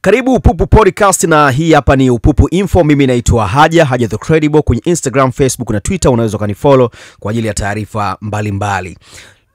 Karibu Upupu Podcast na hii hapa ni Upupu Info. Mimi naitwa Haja the Credible kwenye Instagram, Facebook na Twitter. Unaweza kunifollow kwa ajili ya taarifa mbalimbali.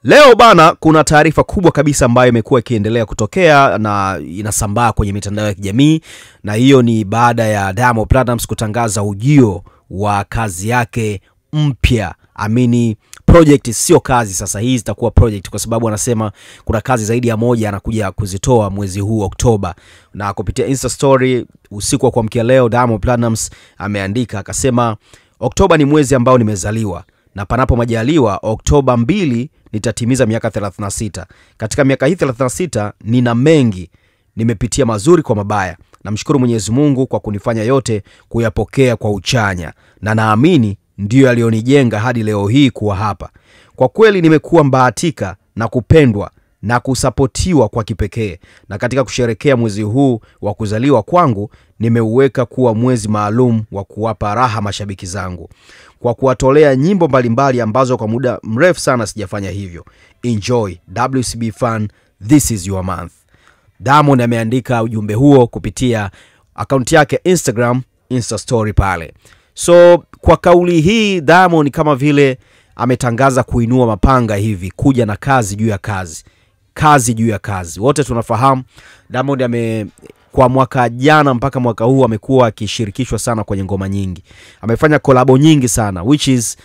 Leo bana, kuna taarifa kubwa kabisa ambayo imekuwa ikiendelea kutokea na inasambaa kwenye mitandao ya kijamii, na hiyo ni baada ya Diamond Platnumz kutangaza ujio wa kazi yake mpya. Amini project sio kazi sasa, hii zitakuwa project kwa sababu anasema kuna kazi zaidi ya moja anakuja kuzitoa mwezi huu Oktoba. Na kupitia Insta story usiku wa kuamkia leo, Diamond Platnumz ameandika akasema, Oktoba ni mwezi ambao nimezaliwa, na panapo majaliwa Oktoba 2 nitatimiza miaka 36. Katika miaka hii 36 nina mengi, nimepitia mazuri kwa mabaya. Namshukuru Mwenyezi Mungu kwa kunifanya yote kuyapokea kwa uchanya, na naamini ndio alionijenga hadi leo hii kuwa hapa. Kwa kweli nimekuwa mbahatika na kupendwa na kusapotiwa kwa kipekee, na katika kusherekea mwezi huu wa kuzaliwa kwangu nimeuweka kuwa mwezi maalum wa kuwapa raha mashabiki zangu kwa kuwatolea nyimbo mbalimbali ambazo kwa muda mrefu sana sijafanya hivyo. Enjoy WCB fan, this is your month. Diamond ameandika ujumbe huo kupitia akaunti yake Instagram, Insta story pale. So kwa kauli hii Diamond kama vile ametangaza kuinua mapanga hivi, kuja na kazi juu ya kazi, kazi juu ya kazi. Wote tunafahamu Diamond kwa mwaka jana mpaka mwaka huu amekuwa akishirikishwa sana kwenye ngoma nyingi. Amefanya collabo nyingi sana, which is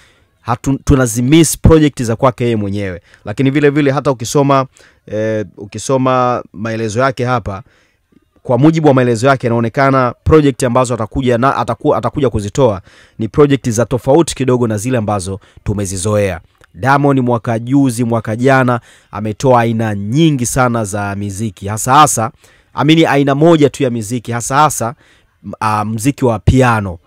tunazimiss project za kwake yeye mwenyewe. Lakini vile vile hata ukisoma maelezo yake hapa, kwa mujibu wa maelezo yake inaonekana project ambazo atakuja kuzitoa ni project za tofauti kidogo na zile ambazo tumezizoea. Diamond mwaka juzi, mwaka jana ametoa aina nyingi sana za muziki, hasa aina moja tu ya muziki, hasa muziki wa piano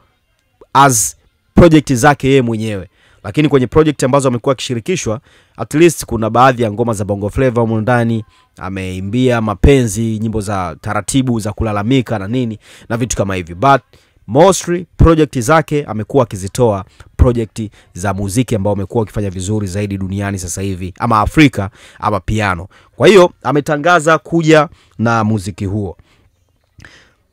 as project zake yeye mwenyewe. Lakini kwenye project ambazo amekuwa akishirikishwa, at least kuna baadhi ya ngoma za Bongo Flava ndani, ameimbia mapenzi, nyimbo za taratibu za kulalamika na nini na vitu kama hivi. But mostly project zake amekuwa akizitoa project za muziki ambao amekuwa akifanya vizuri zaidi duniani sasa hivi, ama Afrika ama piano. Kwa hiyo ametangaza kuja na muziki huo.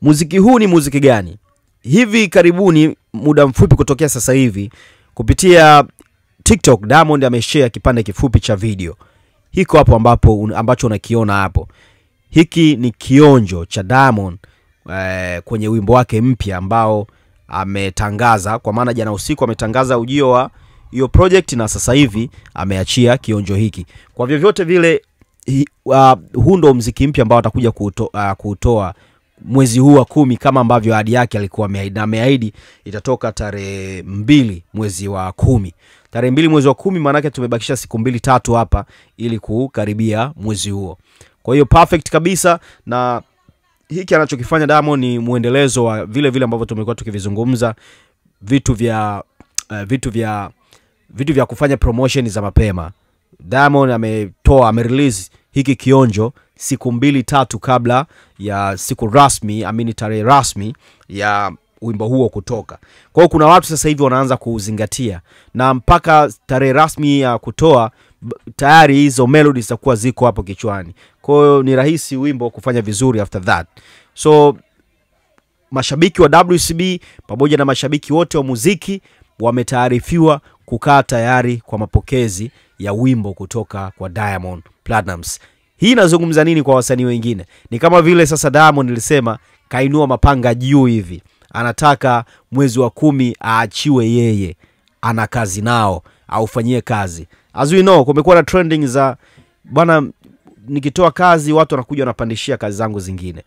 Muziki huu ni muziki gani? Hivi karibuni, muda mfupi kutokea sasa hivi, kupitia TikTok Diamond ameshare kipande kifupi cha video. Hiko hapo ambacho unakiona hapo. Hiki ni kionjo cha Diamond kwenye wimbo wake mpya ambao ametangaza, kwa maana jana usiku ametangaza ujio wa hiyo project, na sasa hivi ameachia kionjo hiki. Kwa vyovyote vile huu ndo muziki mpya ambao atakuja kutoa mwezi huu wa 10 kama ambavyo ahadi yake alikuwa ameahidi itatoka tarehe 2 mwezi wa 10. Tarehe 2 mwezi wa 10 maana yake tumebakisha siku 2-3 hapa ili kukaribia mwezi huo. Kwa hiyo perfect kabisa, na hiki anachokifanya Diamond ni muendelezo wa vile ambavyo tumekuwa tukivizungumza, vitu vya kufanya promotion za mapema. Diamond amerelease hiki kionjo siku 2-3 kabla ya siku rasmi, tarehe rasmi ya wimbo huo kutoka. Kwa hiyo kuna watu sasa hivi wanaanza kuzingatia, na mpaka tarehe rasmi ya kutoa tayari hizo melodies zitakuwa ziko hapo kichwani. Kwa hiyo ni rahisi wimbo kufanya vizuri after that. So mashabiki wa WCB pamoja na mashabiki wote wa muziki wametaarifiwa kukaa tayari kwa mapokezi ya wimbo kutoka kwa Diamond Platnumz. Hii inazungumza nini kwa wasanii wengine? Ni kama vile sasa Diamond nilisema kainua mapanga juu hivi. Anataka mwezi wa 10 aachiwe yeye, ana kazi nao, aufanyie kazi. As we know, kumekuwa na trending za bwana, nikitoa kazi watu wanakuja wanapandishia kazi zangu zingine.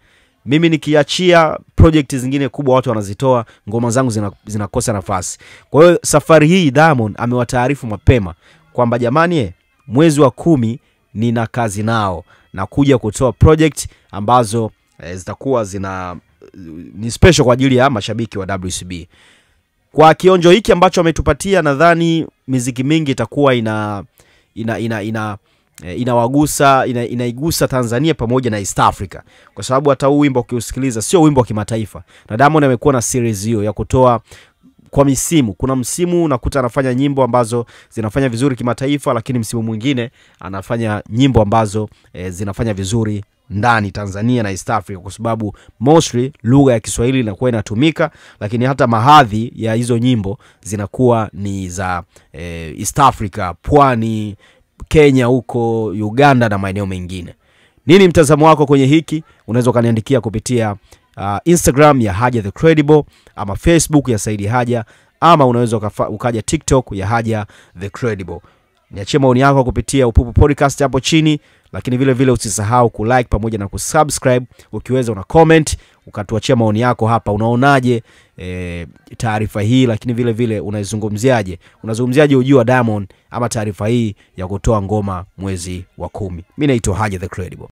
Mimi nikiachia project zingine kubwa watu wanazitoa, ngoma zangu zinakosa nafasi. Kwa hiyo safari hii Diamond amewataarifu mapema kwamba jamani, mwezi wa 10 nina kazi nao na kuja kutoa project ambazo zitakuwa ni special kwa ajili ya mashabiki wa WCB. Kwa kionjo hiki ambacho ametupatia, nadhani muziki mingi itakuwa inaigusa Tanzania pamoja na East Africa, kwa sababu hata huu wimbo ukiusikiliza sio wimbo wa kimataifa. Na Diamond amekuwa na series hiyo ya kutoa kwa misimu. Kuna msimu unakuta anafanya nyimbo ambazo zinafanya vizuri kimataifa, lakini msimu mwingine anafanya nyimbo ambazo zinafanya vizuri ndani Tanzania na East Africa, kwa sababu mostly lugha ya Kiswahili inakuwa inatumika, lakini hata mahadhi ya hizo nyimbo zinakuwa ni za East Africa, Pwani, Kenya huko, Uganda na maeneo mengine. Nini mtazamo wako kwenye hiki? Unaweza kaniandikia kupitia Instagram ya Haja the Credible, ama Facebook ya Saidi Haja, ama unaweza ukaja TikTok ya Haja the Credible. Niachie maoni yako kupitia Upupu Podcast hapo chini, lakini vile vile usisahau kulike pamoja na kusubscribe. Ukiweza una comment, ukatuachia maoni yako hapa. Unaonaje taarifa hii, lakini vile vile unaizungumziaje? Unazungumziaje ujio wa Diamond ama taarifa hii ya kutoa ngoma mwezi wa 10? Mimi naitwa Haja the Credible.